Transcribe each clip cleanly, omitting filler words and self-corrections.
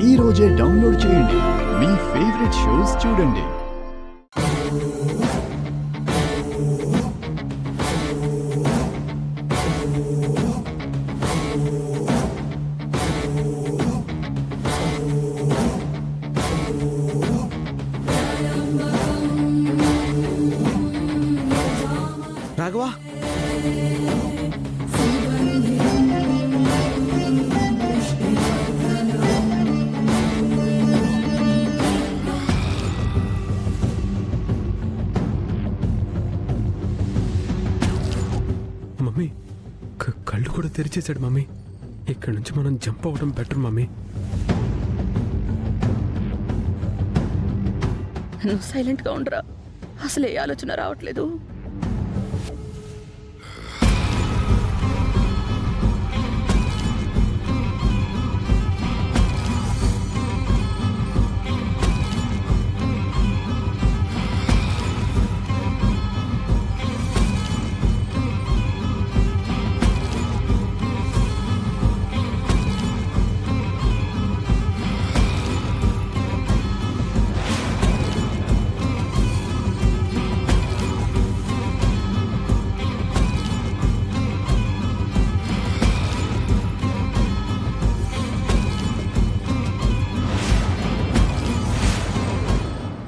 ఈ రోజే డౌన్లోడ్ చేయండి. మీ ఫేవరెట్ షోస్ చూడండి. రాఘవా, మమ్మీ కళ్ళు కూడా తెరిచేశాడు మమ్మీ. ఇక్కడ నుంచి మనం జంప్ అవ్వడం బెటర్ మమ్మీ. నువ్వు సైలెంట్గా ఉండరా, అసలు ఏ ఆలోచన రావట్లేదు.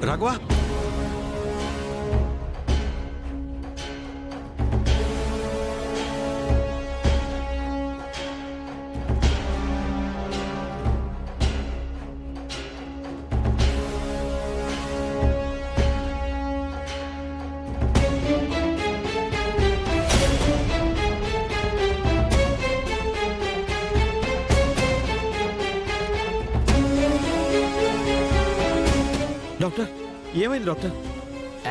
రాఘవా, డాక్టర్ ఏమైంది డాక్టర్?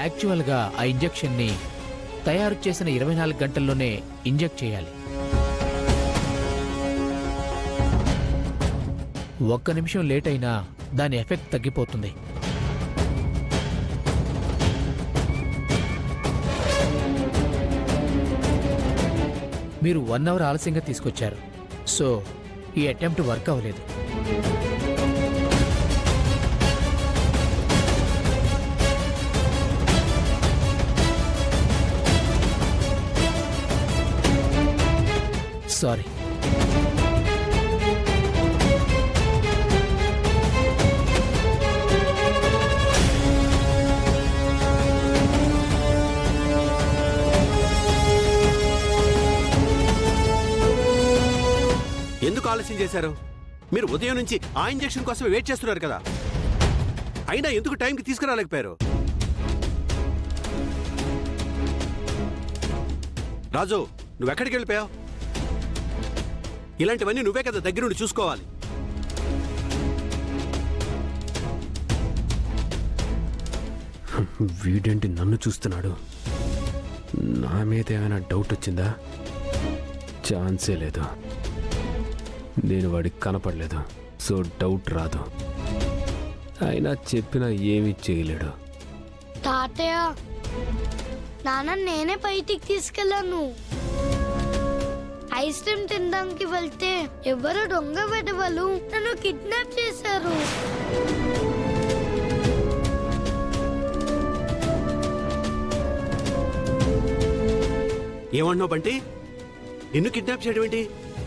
యాక్చువల్గా ఆ ఇంజెక్షన్ని తయారు చేసిన 24 గంటల్లోనే ఇంజెక్ట్ చేయాలి. ఒక్క నిమిషం లేట్ అయినా దాని ఎఫెక్ట్ తగ్గిపోతుంది. మీరు 1 అవర్ ఆలస్యంగా తీసుకొచ్చారు, సో ఈ అటెంప్ట్ వర్క్ అవ్వలేదు. సారీ. ఎందుకు ఆలస్యం చేశారు? మీరు ఉదయం నుంచి ఆ ఇంజెక్షన్ కోసమే వెయిట్ చేస్తున్నారు కదా, అయినా ఎందుకు టైంకి తీసుకురాలేకపోయారు? రాజు, నువ్వెక్కడికి వెళ్ళిపోయావు? ఇలాంటివన్నీ నువ్వే కదా దగ్గరుండి చూసుకోవాలి. వీడేంటి నన్ను చూస్తున్నాడు? నా మీద ఏమైనా డౌట్ వచ్చిందా? ఛాన్సే లేదు. నేను వాడికి కనపడలేదు, సో డౌట్ రాదు. అయినా చెప్పినా ఏమీ చేయలేడు. తాతయ్య, నాన్న నేనే బయటికి తీసుకెళ్ళాను. ఐస్ క్రీమ్ తినడానికి వెళ్తే ఎవరు దొంగ వెధవలు నన్ను కిడ్నాప్ చేశారు. ఏమన్నావు బంటి? నిన్ను కిడ్నాప్ చేయడం ఏంటి?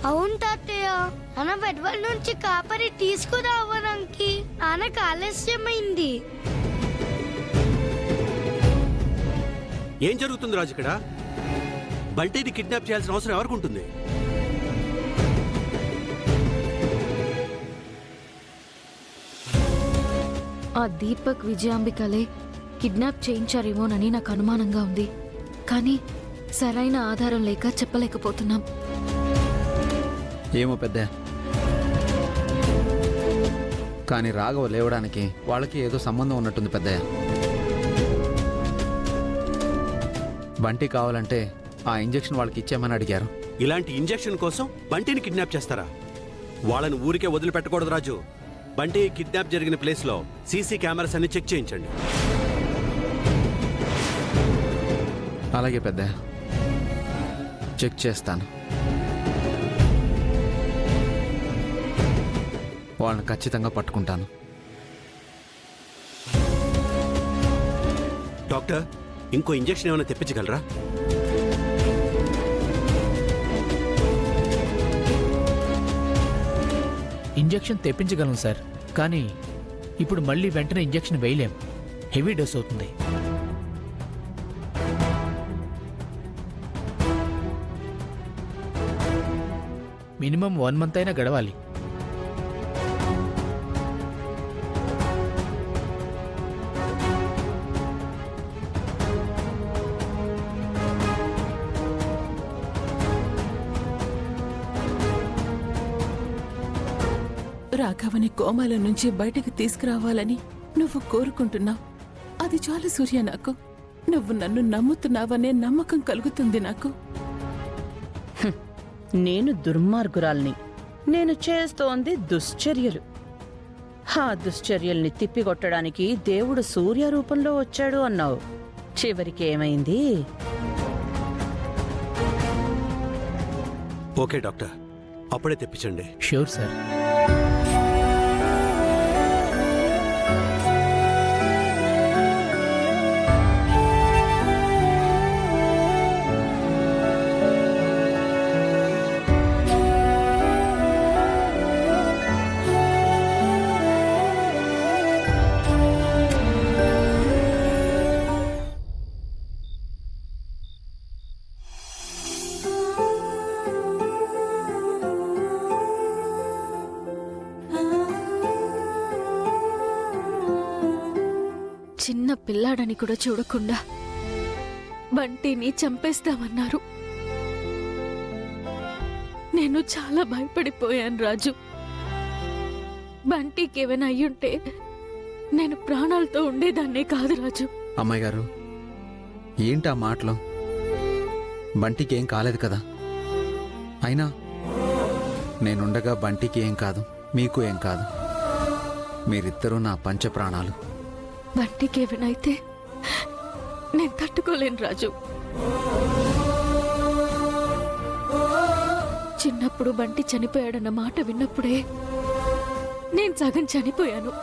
అవును తాతయ్య, నాన్న వెధవల నుంచి కాపరి తీసుకురావడానికి నాన్నకు ఆలస్యమైంది. ఏం జరుగుతుంది రాజు ఇక్కడ? బంటిని కిడ్నాప్ చేయాల్సిన అవసరం ఎవరికి ఉంటుంది? ఆ దీపక్ విజయాంబికలే కిడ్నాప్ చేయించారేమోనని నాకు అనుమానంగా ఉంది. కానీ సరైన ఆధారం లేక చెప్పలేకపోతున్నాం. ఏమో పెద్ద, కానీ రాఘవ లేవడానికి వాళ్ళకి ఏదో సంబంధం ఉన్నట్టుంది పెద్దయ్య. బంటి కావాలంటే ఆ ఇంజెక్షన్ వాళ్ళకి ఇచ్చామని అడిగారు. ఇలాంటి ఇంజెక్షన్ కోసం బంటిని కిడ్నాప్ చేస్తారా? వాళ్ళని ఊరికే వదిలిపెట్టకూడదు రాజు. బంటి కిడ్నాప్ జరిగిన ప్లేస్లో సీసీ కెమెరాస్ అన్ని చెక్ చేయించండి. అలాగే పెద్ద, చెక్ చేస్తాను. వాళ్ళని ఖచ్చితంగా పట్టుకుంటాను. డాక్టర్, ఇంకో ఇంజెక్షన్ ఏమైనా తెప్పించగలరా? ఇంజెక్షన్ తెప్పించగలం సార్, కానీ ఇప్పుడు మళ్ళీ వెంటనే ఇంజెక్షన్ వేయలేం. హెవీ డోస్ అవుతుంది. మినిమం 1 మంత్ అయినా గడవాలి. రాఘవని కోమాల నుంచి బయటకు తీసుకురావాలని నువ్వు కోరుకుంటున్నావు. అది చాలు సూర్య. నాకు నువ్వు నన్ను నమ్ముతున్నావనే నమ్మకం కలుగుతుంది నాకు. నేను దుర్మార్గురాల్ని. నేను చేస్తోంది దుశ్చర్యలు. ఆ దుశ్చర్యల్ని తిప్పికొట్టడానికి దేవుడు సూర్య రూపంలో వచ్చాడు అన్నావు. చివరికి ఏమైంది? ఓకే డాక్టర్, అప్పుడే తెప్పించండి. Sure sir. చిన్న పిల్లాడని కూడా చూడకుండా బంటిని చంపేస్తామన్నారు. నేను చాలా భయపడిపోయాను రాజు. బంటికి ఏమైనా అయ్యుంటే నేను ప్రాణాలతో ఉండేదాన్నే కాదు రాజు. అమ్మాయి గారు, ఏంటి ఆ మాటలు? బంటికి ఏం కాలేదు కదా. అయినా నేనుండగా బంటికి ఏం కాదు, మీకు ఏం కాదు. మీరిద్దరూ నా పంచ ప్రాణాలు. బంటికి ఏమైనా అయితే నేను తట్టుకోలేను రాజు. చిన్నప్పుడు బంటి చనిపోయాడన్న మాట విన్నప్పుడే నేను సగం చనిపోయాను.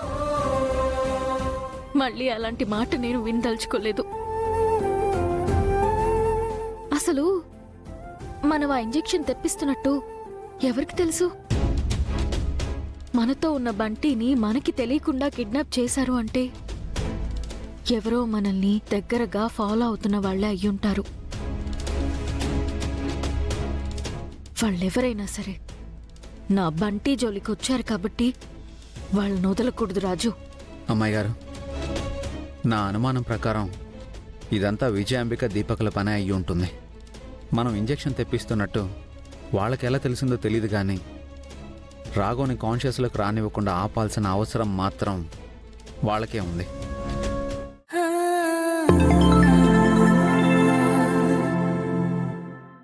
మళ్ళీ అలాంటి మాట నేను వినదలుచుకోలేదు. అసలు మనం ఆ ఇంజెక్షన్ తెప్పిస్తున్నట్టు ఎవరికి తెలుసు? మనతో ఉన్న బంటిని మనకి తెలియకుండా కిడ్నాప్ చేశారు అంటే ఎవరో మనల్ని దగ్గరగా ఫాలో అవుతున్న వాళ్లే అయ్యుంటారు. వాళ్ళెవరైనా సరే నా బంటి జోలికి వచ్చారు కాబట్టి వాళ్ళని వదలకూడదు రాజు. అమ్మాయి గారు, నా అనుమానం ప్రకారం ఇదంతా విజయాంబిక దీపకుల పని అయ్యి ఉంటుంది. మనం ఇంజెక్షన్ తెప్పిస్తున్నట్టు వాళ్ళకెలా తెలిసిందో తెలియదు, కానీ రాఘవని కాన్షియస్లోకి రానివ్వకుండా ఆపాల్సిన అవసరం మాత్రం వాళ్ళకే ఉంది.